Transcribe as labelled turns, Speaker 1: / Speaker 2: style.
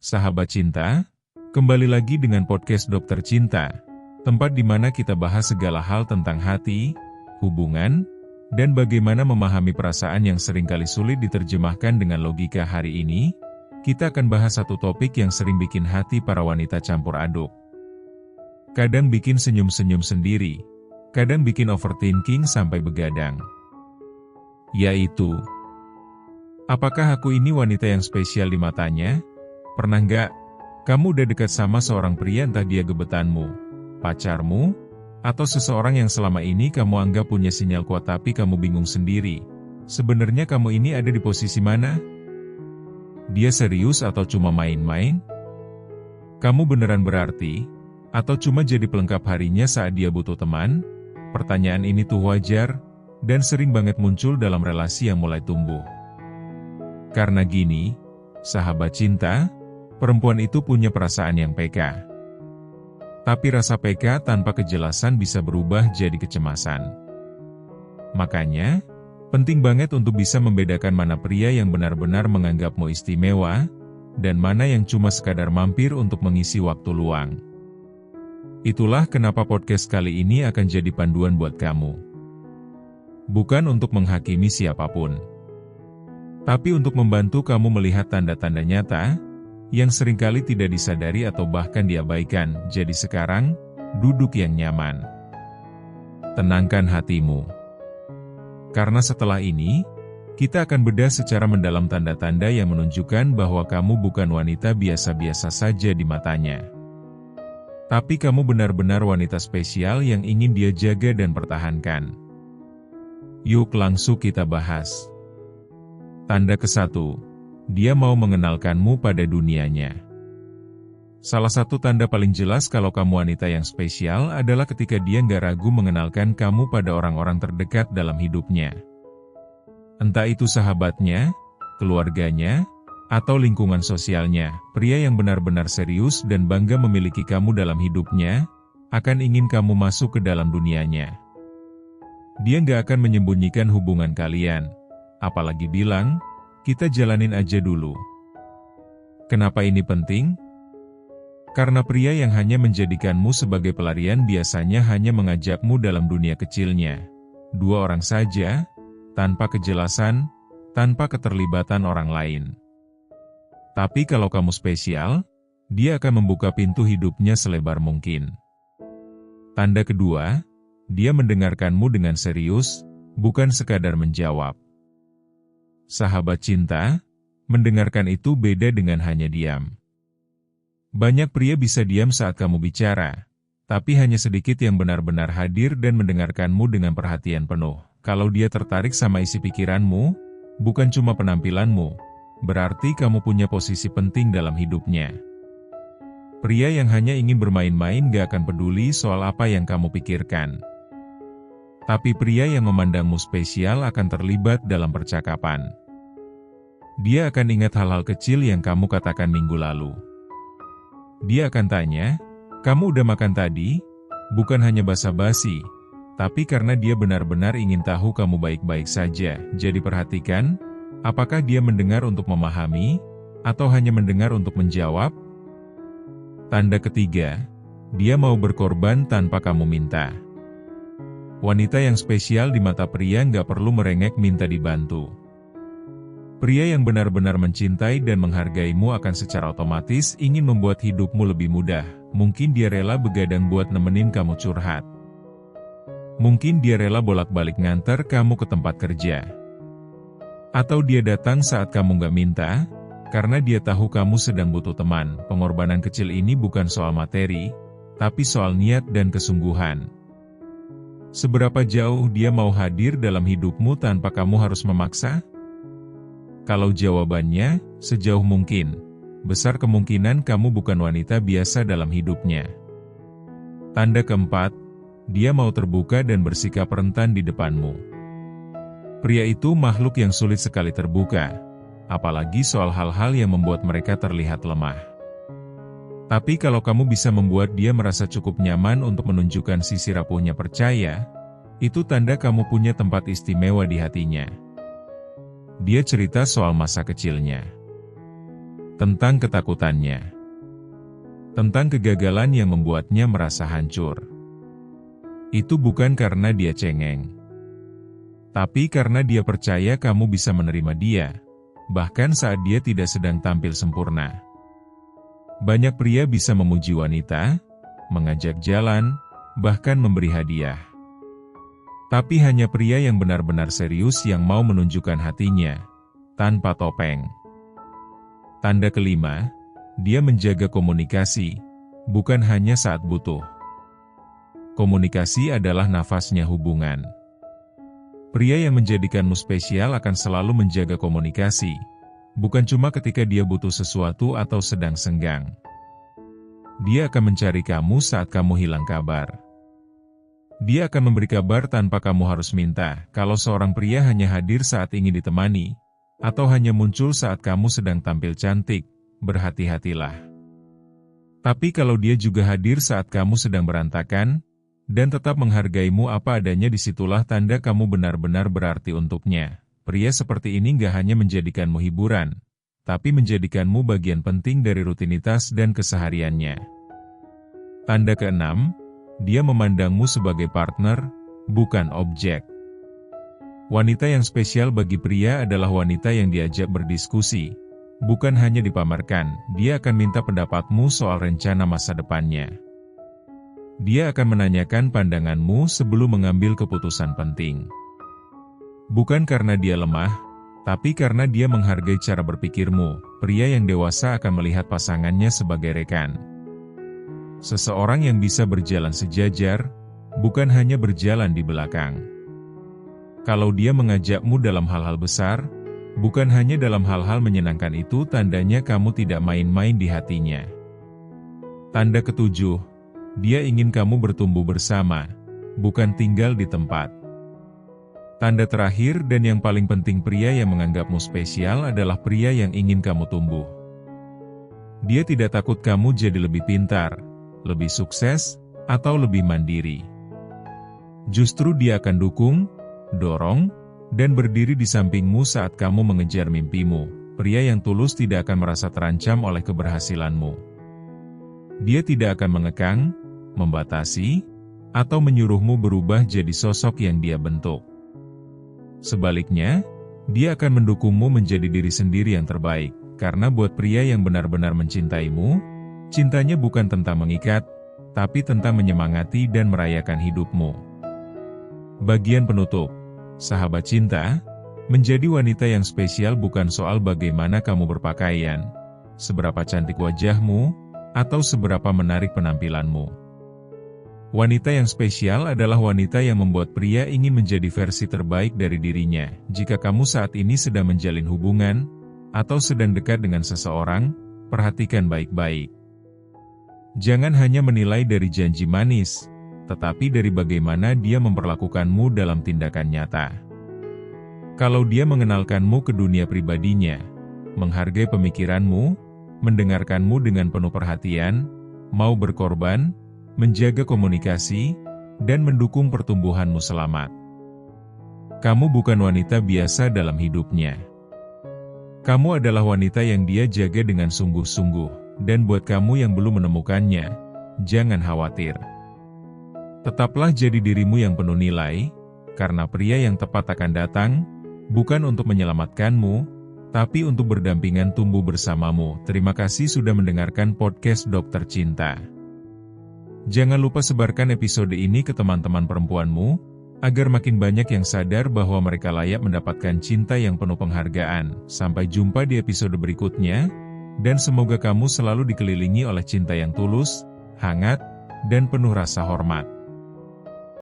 Speaker 1: Sahabat cinta, kembali lagi dengan podcast Dokter Cinta, tempat di mana kita bahas segala hal tentang hati, hubungan, dan bagaimana memahami perasaan yang seringkali sulit diterjemahkan dengan logika. Hari ini, kita akan bahas satu topik yang sering bikin hati para wanita campur aduk. Kadang bikin senyum-senyum sendiri, kadang bikin overthinking sampai begadang. Yaitu, apakah aku ini wanita yang spesial di matanya? Pernah nggak, kamu udah dekat sama seorang pria, entah dia gebetanmu, pacarmu, atau seseorang yang selama ini kamu anggap punya sinyal kuat tapi kamu bingung sendiri. Sebenarnya kamu ini ada di posisi mana? Dia serius atau cuma main-main? Kamu beneran berarti? Atau cuma jadi pelengkap harinya saat dia butuh teman? Pertanyaan ini tuh wajar, dan sering banget muncul dalam relasi yang mulai tumbuh. Karena gini, sahabat cinta, perempuan itu punya perasaan yang peka. Tapi rasa peka tanpa kejelasan bisa berubah jadi kecemasan. Makanya, penting banget untuk bisa membedakan mana pria yang benar-benar menganggapmu istimewa, dan mana yang cuma sekadar mampir untuk mengisi waktu luang. Itulah kenapa podcast kali ini akan jadi panduan buat kamu. Bukan untuk menghakimi siapapun, tapi untuk membantu kamu melihat tanda-tanda nyata yang seringkali tidak disadari atau bahkan diabaikan. Jadi sekarang, duduk yang nyaman. Tenangkan hatimu. Karena setelah ini, kita akan bedah secara mendalam tanda-tanda yang menunjukkan bahwa kamu bukan wanita biasa-biasa saja di matanya. Tapi kamu benar-benar wanita spesial yang ingin dia jaga dan pertahankan. Yuk langsung kita bahas. Tanda ke-1. Dia mau mengenalkanmu pada dunianya. Salah satu tanda paling jelas kalau kamu wanita yang spesial adalah ketika dia nggak ragu mengenalkan kamu pada orang-orang terdekat dalam hidupnya. Entah itu sahabatnya, keluarganya, atau lingkungan sosialnya. Pria yang benar-benar serius dan bangga memiliki kamu dalam hidupnya, akan ingin kamu masuk ke dalam dunianya. Dia nggak akan menyembunyikan hubungan kalian, apalagi bilang, kita jalanin aja dulu. Kenapa ini penting? Karena pria yang hanya menjadikanmu sebagai pelarian biasanya hanya mengajakmu dalam dunia kecilnya. 2 orang saja, tanpa kejelasan, tanpa keterlibatan orang lain. Tapi kalau kamu spesial, dia akan membuka pintu hidupnya selebar mungkin. Tanda kedua, dia mendengarkanmu dengan serius, bukan sekadar menjawab. Sahabat cinta, mendengarkan itu beda dengan hanya diam. Banyak pria bisa diam saat kamu bicara, tapi hanya sedikit yang benar-benar hadir dan mendengarkanmu dengan perhatian penuh. Kalau dia tertarik sama isi pikiranmu, bukan cuma penampilanmu, berarti kamu punya posisi penting dalam hidupnya. Pria yang hanya ingin bermain-main gak akan peduli soal apa yang kamu pikirkan. Tapi pria yang memandangmu spesial akan terlibat dalam percakapan. Dia akan ingat hal-hal kecil yang kamu katakan minggu lalu. Dia akan tanya, kamu udah makan tadi? Bukan hanya basa-basi, tapi karena dia benar-benar ingin tahu kamu baik-baik saja. Jadi perhatikan, apakah dia mendengar untuk memahami, atau hanya mendengar untuk menjawab? Tanda ketiga, dia mau berkorban tanpa kamu minta. Wanita yang spesial di mata pria nggak perlu merengek minta dibantu. Pria yang benar-benar mencintai dan menghargaimu akan secara otomatis ingin membuat hidupmu lebih mudah. Mungkin dia rela begadang buat nemenin kamu curhat. Mungkin dia rela bolak-balik nganter kamu ke tempat kerja. Atau dia datang saat kamu nggak minta, karena dia tahu kamu sedang butuh teman. Pengorbanan kecil ini bukan soal materi, tapi soal niat dan kesungguhan. Seberapa jauh dia mau hadir dalam hidupmu tanpa kamu harus memaksa? Kalau jawabannya, sejauh mungkin, besar kemungkinan kamu bukan wanita biasa dalam hidupnya. Tanda keempat, dia mau terbuka dan bersikap rentan di depanmu. Pria itu makhluk yang sulit sekali terbuka, apalagi soal hal-hal yang membuat mereka terlihat lemah. Tapi kalau kamu bisa membuat dia merasa cukup nyaman untuk menunjukkan sisi rapuhnya, percaya, itu tanda kamu punya tempat istimewa di hatinya. Dia cerita soal masa kecilnya. tentang ketakutannya, tentang kegagalan yang membuatnya merasa hancur. Itu bukan karena dia cengeng, tapi karena dia percaya kamu bisa menerima dia, bahkan saat dia tidak sedang tampil sempurna. Banyak pria bisa memuji wanita, mengajak jalan, bahkan memberi hadiah. Tapi hanya pria yang benar-benar serius yang mau menunjukkan hatinya, tanpa topeng. Tanda kelima, dia menjaga komunikasi, bukan hanya saat butuh. Komunikasi adalah nafasnya hubungan. Pria yang menjadikanmu spesial akan selalu menjaga komunikasi, bukan cuma ketika dia butuh sesuatu atau sedang senggang. Dia akan mencari kamu saat kamu hilang kabar. Dia akan memberi kabar tanpa kamu harus minta. Kalau seorang pria hanya hadir saat ingin ditemani, atau hanya muncul saat kamu sedang tampil cantik, berhati-hatilah. Tapi kalau dia juga hadir saat kamu sedang berantakan, dan tetap menghargaimu apa adanya, disitulah tanda kamu benar-benar berarti untuknya. Pria seperti ini gak hanya menjadikanmu hiburan, tapi menjadikanmu bagian penting dari rutinitas dan kesehariannya. Tanda keenam, dia memandangmu sebagai partner, bukan objek. Wanita yang spesial bagi pria adalah wanita yang diajak berdiskusi, bukan hanya dipamerkan. Dia akan minta pendapatmu soal rencana masa depannya. Dia akan menanyakan pandanganmu sebelum mengambil keputusan penting. Bukan karena dia lemah, tapi karena dia menghargai cara berpikirmu. Pria yang dewasa akan melihat pasangannya sebagai rekan. Seseorang yang bisa berjalan sejajar, bukan hanya berjalan di belakang. Kalau dia mengajakmu dalam hal-hal besar, bukan hanya dalam hal-hal menyenangkan, itu tandanya kamu tidak main-main di hatinya. Tanda ketujuh, dia ingin kamu bertumbuh bersama, bukan tinggal di tempat. Tanda terakhir dan yang paling penting, pria yang menganggapmu spesial adalah pria yang ingin kamu tumbuh. Dia tidak takut kamu jadi lebih pintar, lebih sukses, atau lebih mandiri. Justru dia akan dukung, dorong, dan berdiri di sampingmu saat kamu mengejar mimpimu. Pria yang tulus tidak akan merasa terancam oleh keberhasilanmu. Dia tidak akan mengekang, membatasi, atau menyuruhmu berubah jadi sosok yang dia bentuk. Sebaliknya, dia akan mendukungmu menjadi diri sendiri yang terbaik, karena buat pria yang benar-benar mencintaimu, cintanya bukan tentang mengikat, tapi tentang menyemangati dan merayakan hidupmu. Bagian penutup, sahabat cinta, menjadi wanita yang spesial bukan soal bagaimana kamu berpakaian, seberapa cantik wajahmu, atau seberapa menarik penampilanmu. Wanita yang spesial adalah wanita yang membuat pria ingin menjadi versi terbaik dari dirinya. Jika kamu saat ini sedang menjalin hubungan, atau sedang dekat dengan seseorang, perhatikan baik-baik. Jangan hanya menilai dari janji manis, tetapi dari bagaimana dia memperlakukanmu dalam tindakan nyata. Kalau dia mengenalkanmu ke dunia pribadinya, menghargai pemikiranmu, mendengarkanmu dengan penuh perhatian, mau berkorban, menjaga komunikasi, dan mendukung pertumbuhanmu selamat. Kamu bukan wanita biasa dalam hidupnya. Kamu adalah wanita yang dia jaga dengan sungguh-sungguh, dan buat kamu yang belum menemukannya, jangan khawatir. Tetaplah jadi dirimu yang penuh nilai, karena pria yang tepat akan datang, bukan untuk menyelamatkanmu, tapi untuk berdampingan tumbuh bersamamu. Terima kasih sudah mendengarkan podcast Dokter Cinta. Jangan lupa sebarkan episode ini ke teman-teman perempuanmu, agar makin banyak yang sadar bahwa mereka layak mendapatkan cinta yang penuh penghargaan. Sampai jumpa di episode berikutnya, dan semoga kamu selalu dikelilingi oleh cinta yang tulus, hangat, dan penuh rasa hormat.